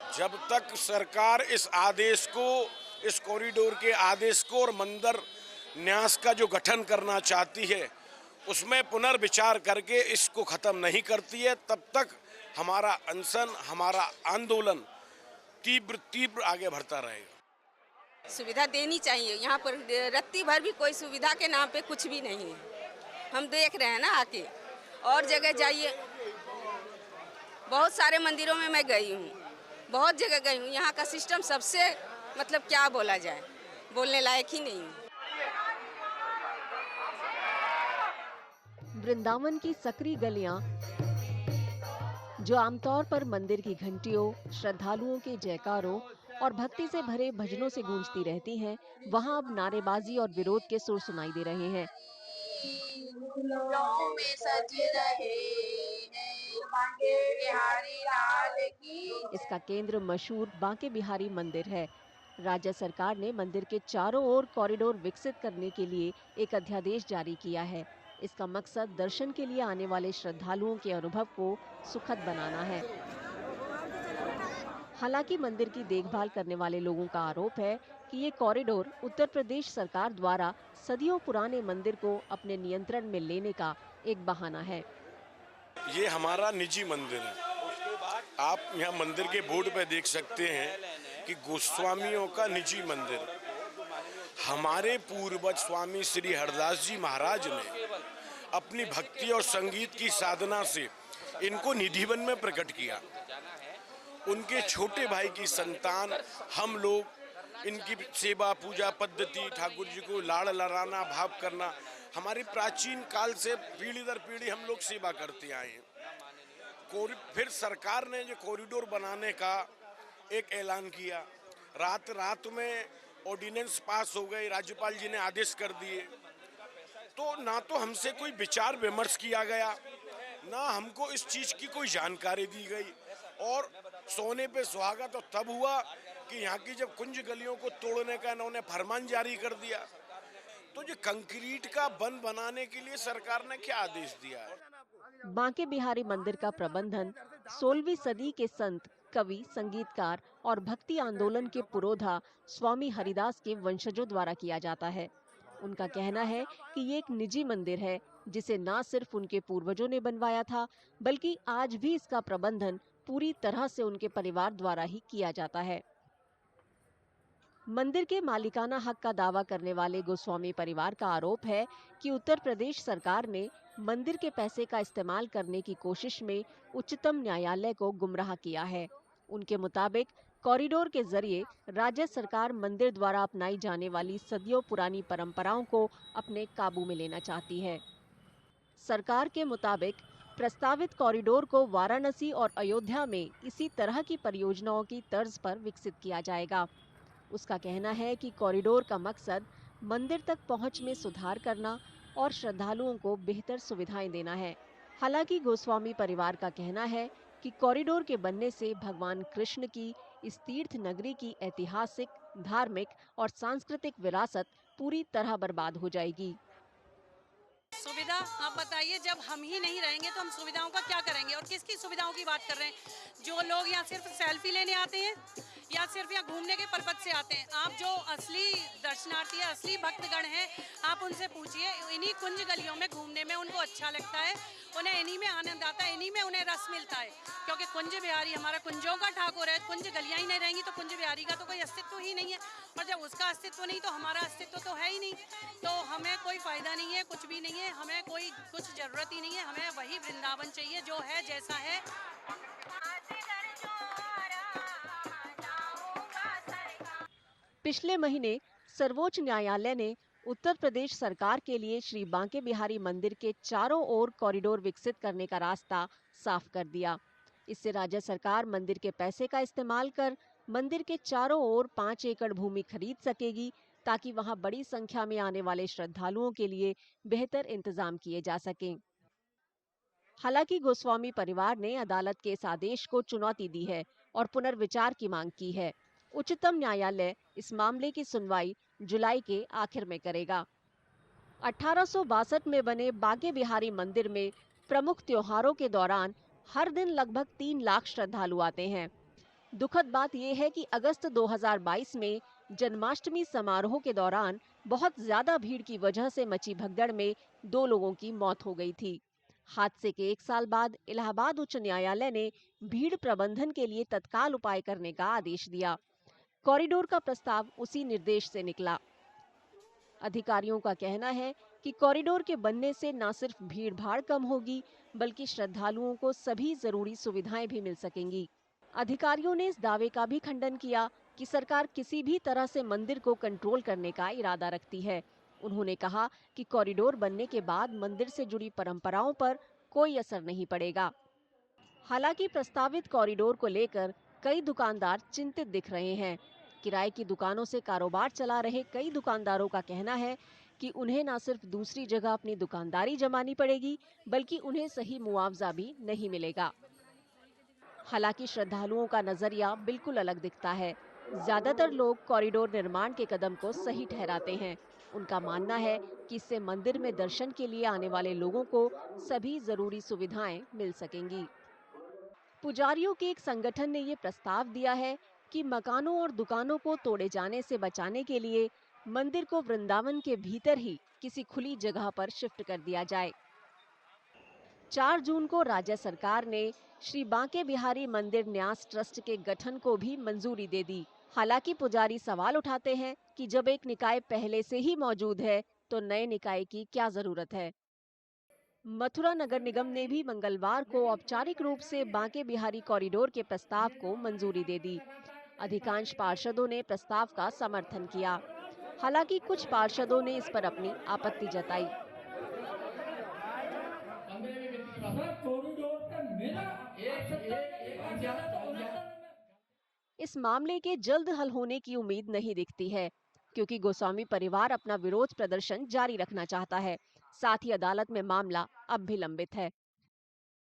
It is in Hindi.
जब तक सरकार इस कॉरिडोर के आदेश को और मंदिर न्यास का जो गठन करना चाहती है उसमें पुनर्विचार करके इसको खत्म नहीं करती है, तब तक हमारा अनशन, हमारा आंदोलन तीव्र आगे बढ़ता रहेगा। सुविधा देनी चाहिए। यहाँ पर रत्ती भर भी कोई सुविधा के नाम पे कुछ भी नहीं है। हम देख रहे हैं ना आके, और जगह जाइए। बहुत सारे मंदिरों में मैं गई हूँ, बहुत जगह गई हूँ। यहाँ का सिस्टम सबसे मतलब क्या बोला जाए, बोलने लायक ही नहीं है। वृंदावन की सकरी गलियां, जो आमतौर पर मंदिर की घंटियों, श्रद्धालुओं के जयकारों और भक्ति से भरे भजनों से गूंजती रहती हैं, वहां अब नारेबाजी और विरोध के सुर सुनाई दे रहे हैं। इसका केंद्र मशहूर बांके बिहारी मंदिर है। राज्य सरकार ने मंदिर के चारों ओर कॉरिडोर विकसित करने के लिए एक अध्यादेश जारी किया है। इसका मकसद दर्शन के लिए आने वाले श्रद्धालुओं के अनुभव को सुखद बनाना है। हालांकि मंदिर की देखभाल करने वाले लोगों का आरोप है कि ये कॉरिडोर उत्तर प्रदेश सरकार द्वारा सदियों पुराने मंदिर को अपने नियंत्रण में लेने का एक बहाना है। ये हमारा निजी मंदिर है। आप यहाँ मंदिर के बोर्ड पे देख सकते हैं कि गोस्वामियों का निजी मंदिर। हमारे पूर्वज स्वामी श्री हरदास जी महाराज ने अपनी भक्ति और संगीत की साधना से इनको निधिवन में प्रकट किया। उनके छोटे भाई की संतान हम लोग इनकी सेवा पूजा पद्धति, ठाकुर जी को लाड़ लड़ाना, भाव करना, हमारी प्राचीन काल से पीढ़ी दर पीढ़ी हम लोग सेवा करते आए हैं। फिर सरकार ने जो कॉरिडोर बनाने का एक ऐलान किया, रात में ऑर्डिनेंस पास हो गए, राज्यपाल जी ने आदेश कर दिए। तो ना तो हमसे कोई विचार विमर्श किया गया, ना हमको इस चीज की कोई जानकारी दी गई। और सोने पे सुहागा तो तब हुआ कि यहाँ की जब कुंज गलियों को तोड़ने का इन्होंने फरमान जारी कर दिया। तो जो कंक्रीट का बंद बनाने के लिए सरकार ने क्या आदेश दिया है? बांके बिहारी मंदिर का प्रबंधन 16वीं सदी के संत, कवि, संगीतकार और भक्ति आंदोलन के पुरोधा स्वामी हरिदास के वंशजों द्वारा किया जाता है। उनका कहना है कि ये एक निजी मंदिर है जिसे न सिर्फ उनके पूर्वजों ने बनवाया था, बल्कि आज भी इसका प्रबंधन पूरी तरह से उनके परिवार द्वारा ही किया जाता है। मंदिर के मालिकाना हक का दावा करने वाले गोस्वामी परिवार का आरोप है कि उत्तर प्रदेश सरकार ने मंदिर के पैसे का इस्तेमाल करने की कोशिश में उच्चतम न्यायालय को गुमराह किया है। उनके मुताबिक कॉरिडोर के जरिए राज्य सरकार मंदिर द्वारा अपनाई जाने वाली सदियों पुरानी परंपराओं को अपने काबू में लेना चाहती है। सरकार के मुताबिक प्रस्तावित कॉरिडोर को वाराणसी और अयोध्या में इसी तरह की परियोजनाओं की तर्ज पर विकसित किया जाएगा। उसका कहना है कि कॉरिडोर का मकसद मंदिर तक पहुंच में सुधार करना और श्रद्धालुओं को बेहतर सुविधाएं देना है। हालांकि गोस्वामी परिवार का कहना है कि कॉरिडोर के बनने से भगवान कृष्ण की इस तीर्थ नगरी की ऐतिहासिक, धार्मिक और सांस्कृतिक विरासत पूरी तरह बर्बाद हो जाएगी। सुविधा आप बताइए, जब हम ही नहीं रहेंगे तो हम सुविधाओं का क्या करेंगे? और किसकी सुविधाओं की बात कर रहे हैं? जो लोग यहाँ सिर्फ सेल्फी लेने आते हैं या सिर्फ यहाँ घूमने के पर्पज से आते हैं। आप जो असली दर्शनार्थी है, असली भक्तगण हैं, आप उनसे पूछिए। इन्हीं कुंज गलियों में घूमने में उनको अच्छा लगता है, उन्हें इन्हीं में आनंद आता है, इन्हीं में उन्हें रस मिलता है। क्योंकि कुंज बिहारी हमारा कुंजों का ठाकुर है। कुंज गलियाँ ही नहीं रहेंगी तो कुंज बिहारी का तो कोई अस्तित्व ही नहीं है। और जब उसका अस्तित्व नहीं तो हमारा अस्तित्व तो है ही नहीं। तो हमें कोई फायदा नहीं है, कुछ भी नहीं है, हमें कोई कुछ जरूरत ही नहीं है। हमें वही वृंदावन चाहिए जो है, जैसा है। पिछले महीने सर्वोच्च न्यायालय ने उत्तर प्रदेश सरकार के लिए श्री बांके बिहारी मंदिर के चारों ओर कॉरिडोर विकसित करने का रास्ता साफ कर दिया। इससे राज्य सरकार मंदिर के पैसे का इस्तेमाल कर मंदिर के चारों ओर 5 एकड़ भूमि खरीद सकेगी, ताकि वहां बड़ी संख्या में आने वाले श्रद्धालुओं के लिए बेहतर इंतजाम किए जा सकें। हालांकि गोस्वामी परिवार ने अदालत के इस आदेश को चुनौती दी है और पुनर्विचार की मांग की है। उच्चतम न्यायालय इस मामले की सुनवाई जुलाई के आखिर में करेगा। 1862 में बने बांके बिहारी मंदिर में प्रमुख त्योहारों के दौरान हर दिन लगभग 3 लाख श्रद्धालु आते हैं। दुखद बात यह है कि अगस्त 2022 में जन्माष्टमी समारोह के दौरान बहुत ज्यादा भीड़ की वजह से मची भगदड़ में 2 लोगों की मौत हो गई थी। हादसे के 1 साल बाद इलाहाबाद उच्च न्यायालय ने भीड़ प्रबंधन के लिए तत्काल उपाय करने का आदेश दिया। कॉरिडोर का प्रस्ताव उसी निर्देश से निकला। अधिकारियों का कहना है कि कॉरिडोर के बनने से न सिर्फ भीड़ भाड़ कम होगी, बल्कि श्रद्धालुओं को सभी जरूरी सुविधाएं भी मिल सकेंगी। अधिकारियों ने इस दावे का भी खंडन किया कि सरकार किसी भी तरह से मंदिर को कंट्रोल करने का इरादा रखती है। उन्होंने कहा कि कॉरिडोर बनने के बाद मंदिर से जुड़ी परंपराओं पर कोई असर नहीं पड़ेगा। हालांकि प्रस्तावित कॉरिडोर को लेकर कई दुकानदार चिंतित दिख रहे हैं। किराए की दुकानों से कारोबार चला रहे कई दुकानदारों का कहना है कि उन्हें न सिर्फ दूसरी जगह अपनी दुकानदारी जमानी पड़ेगी, बल्कि उन्हें सही मुआवजा भी नहीं मिलेगा। हालांकि श्रद्धालुओं का नजरिया बिल्कुल अलग दिखता है। ज्यादातर लोग कॉरिडोर निर्माण के कदम को सही ठहराते हैं। उनका मानना है कि इससे मंदिर में दर्शन के लिए आने वाले लोगों को सभी जरूरी सुविधाएं मिल सकेंगी। पुजारियों के एक संगठन ने ये प्रस्ताव दिया है कि मकानों और दुकानों को तोड़े जाने से बचाने के लिए मंदिर को वृंदावन के भीतर ही किसी खुली जगह पर शिफ्ट कर दिया जाए। 4 जून को राज्य सरकार ने श्री बांके बिहारी मंदिर न्यास ट्रस्ट के गठन को भी मंजूरी दे दी। हालांकि पुजारी सवाल उठाते हैं कि जब एक निकाय पहले से ही मौजूद है तो नए निकाय की क्या जरूरत है। मथुरा नगर निगम ने भी मंगलवार को औपचारिक रूप से बांके बिहारी कॉरिडोर के प्रस्ताव को मंजूरी दे दी। अधिकांश पार्षदों ने प्रस्ताव का समर्थन किया। हालांकि कुछ पार्षदों ने इस पर अपनी आपत्ति जताई। इस मामले के जल्द हल होने की उम्मीद नहीं दिखती है, क्योंकि गोस्वामी परिवार अपना विरोध प्रदर्शन जारी रखना चाहता है। साथ ही अदालत में मामला अब भी लंबित है।